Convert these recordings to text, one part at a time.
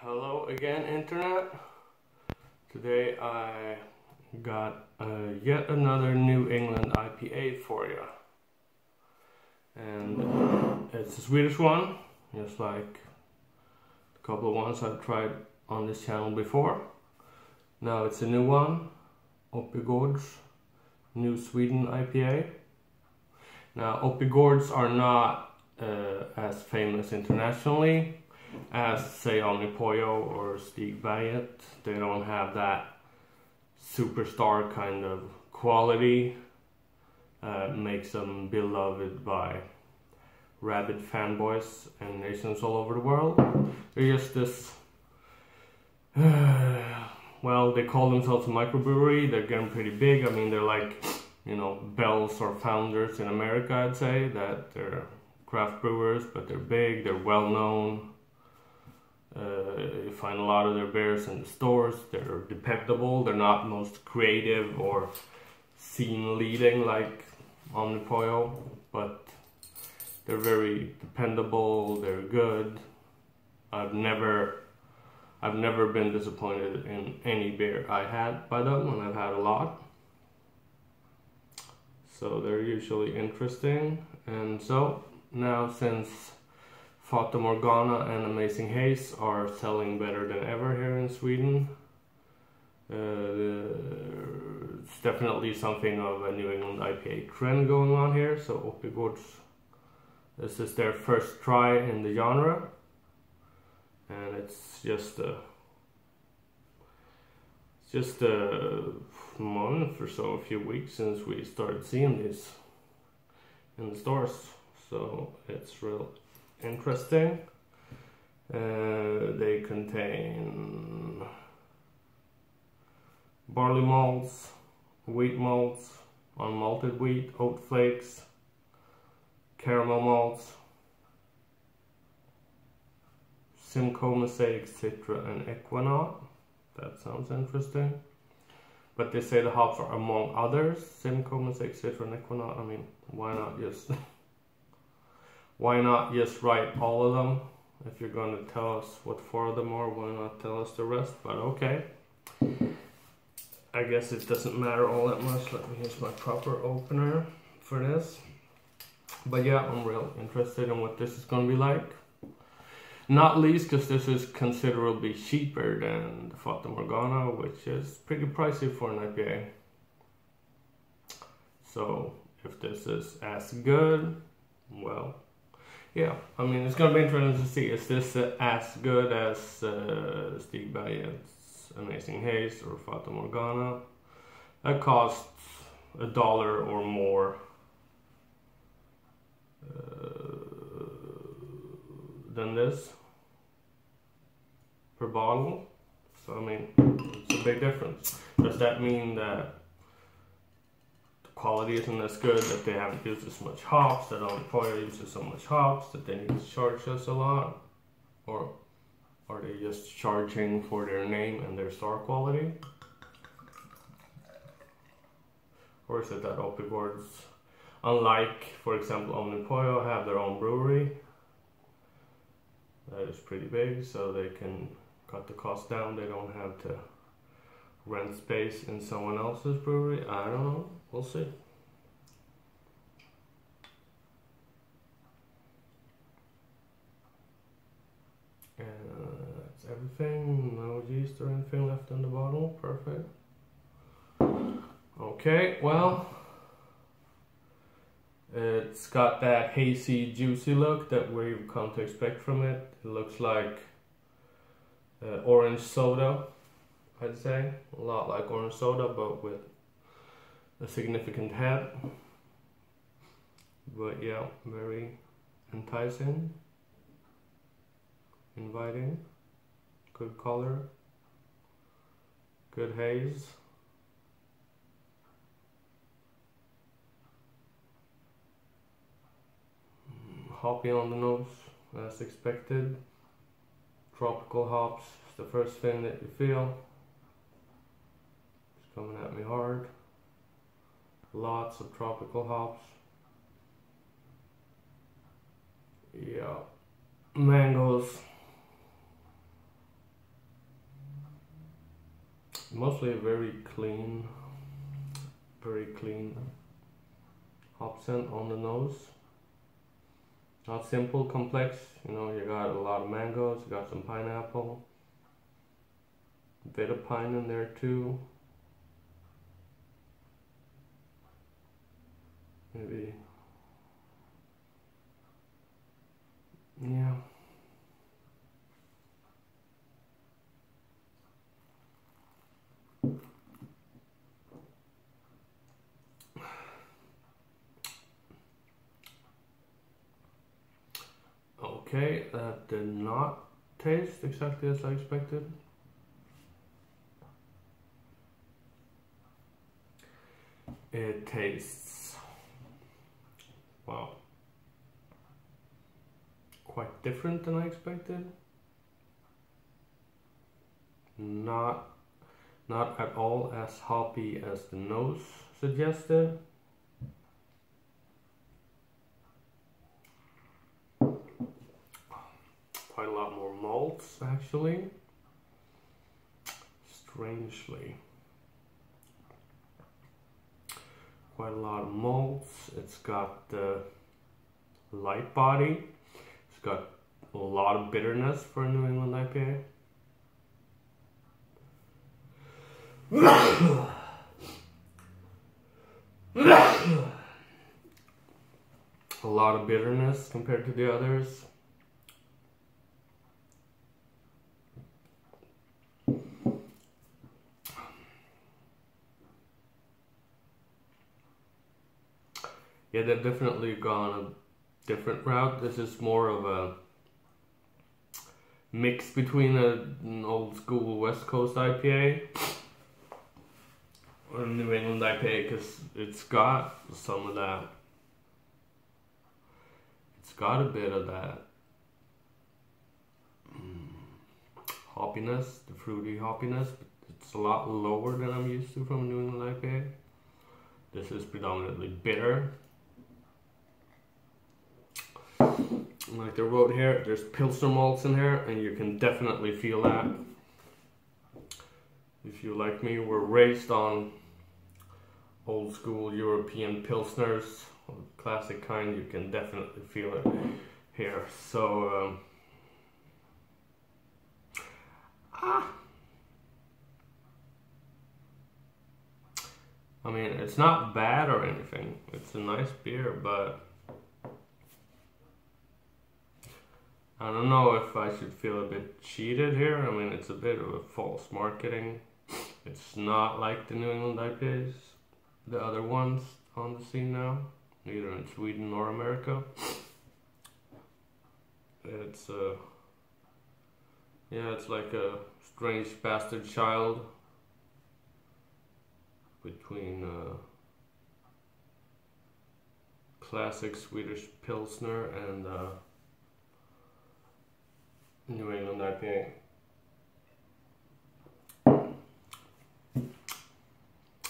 Hello again, Internet. Today I got yet another New England IPA for you. And it's a Swedish one, just like a couple of ones I've tried on this channel before. Now it's a new one, Oppigårds New Sweden IPA. Now Oppigårds are not as famous internationally as, say, Oppigårds or Stigberget. They don't have that superstar kind of quality. Makes them beloved by rabid fanboys and nations all over the world. They're just this, well, they call themselves a microbrewery. They're getting pretty big. I mean, they're like, you know, Bells or Founders in America, I'd say, that they're craft brewers, but they're big, they're well known. You find a lot of their beers in the stores. They're dependable. They're not most creative or scene leading like Oppigårds, but they're very dependable. They're good. I've never been disappointed in any beer I had by them, and I've had a lot. So they're usually interesting. And so now, since Fata Morgana and Amazing Haze are selling better than ever here in Sweden, it's definitely something of a New England IPA trend going on here. So Oppigårds, this is their first try in the genre, and it's just a month or so, a few weeks since we started seeing these in the stores. So it's real interesting. They contain barley malts, wheat malts, unmalted wheat, oat flakes, caramel malts, Simcoe, Mosaic, Citra, and Equinaut. That sounds interesting. But they say the hops are among others, Simcoe, Mosaic, Citra, and Equinaut. I mean, why not just write all of them? If you're going to tell us what 4 of them are, why not tell us the rest? But okay. I guess it doesn't matter all that much. Let me use my proper opener for this. But yeah, I'm real interested in what this is going to be like. Not least because this is considerably cheaper than the Fata Morgana, which is pretty pricey for an IPA. So if this is as good, well, yeah, I mean, it's going to be interesting to see. Is this as good as Stigberget's Amazing Haze or Fata Morgana? That costs $1 or more than this per bottle. So I mean, it's a big difference. Does that mean that the quality isn't as good, that they haven't used as much hops, that Oppigårds uses so much hops that they need to charge us a lot? Or are they just charging for their name and their star quality? Or is it that Oppigårds, unlike, for example, Oppigårds, have their own brewery that is pretty big, so they can cut the cost down. They don't have to rent space in someone else's brewery. I don't know. We'll see. And that's everything. No yeast or anything left in the bottle. Perfect. Okay, well, it's got that hazy, juicy look that we've come to expect from it. It looks like orange soda, I'd say. A lot like orange soda, but with a significant head. But yeah, very enticing, inviting, good color, good haze. Hoppy on the nose, as expected. Tropical hops is the first thing that you feel. It's coming at me hard. Lots of tropical hops. Yeah. Mangoes, mostly very clean hop scent on the nose. Not simple, complex, you know, you got a lot of mangoes, you got some pineapple, a bit of pine in there too. Maybe, yeah. Okay, that did not taste exactly as I expected. It tastes, wow, quite different than I expected. Not at all as hoppy as the nose suggested. Quite a lot more malts actually, strangely. Quite a lot of malts. It's got the light body. It's got a lot of bitterness for a New England IPA. A lot of bitterness compared to the others. Yeah, they've definitely gone a different route. This is more of a mix between an old school West Coast IPA or a New England IPA, because it's got some of that. It's got a bit of that hoppiness, the fruity hoppiness, but it's a lot lower than I'm used to from a New England IPA. This is predominantly bitter. Like they wrote here, there's Pilsner malts in here, and you can definitely feel that. If you, like me, were raised on old school European Pilsners, classic kind, you can definitely feel it here. So, I mean, it's not bad or anything. It's a nice beer, but I don't know if I should feel a bit cheated here. I mean, it's a bit of a false marketing. It's not like the New England IPAs, the other ones on the scene now, either in Sweden or America. It's yeah, it's like a strange bastard child between classic Swedish Pilsner and New England IPA.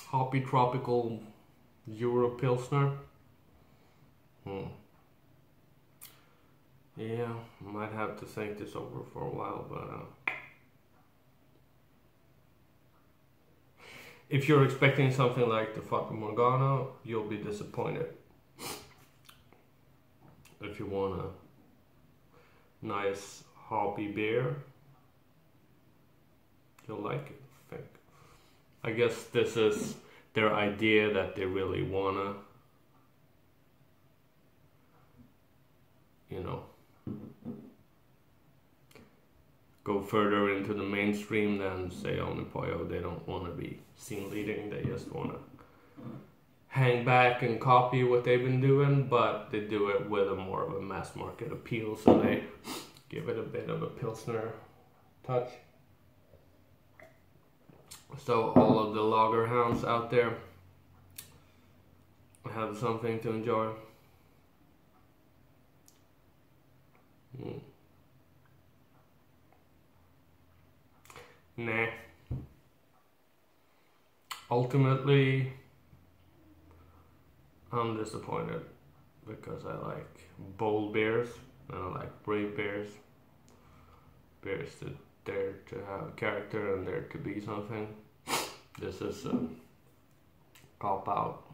Hoppy tropical Euro Pilsner. Yeah, might have to think this over for a while, but if you're expecting something like the Fata Morgana, you'll be disappointed. If you want a nice hoppy beer, you'll like it, I think. I guess this is their idea, that they really wanna, you know, go further into the mainstream than say Oppigårds. They don't want to be scene leading, they just want to hang back and copy what they've been doing, but they do it with a more of a mass market appeal, so they give it a bit of a Pilsner touch. So all of the lager hounds out there have something to enjoy. Nah. Ultimately, I'm disappointed because I like bold beers and I like brave beers. Beers that dare to have character and dare to be something. This is a cop out.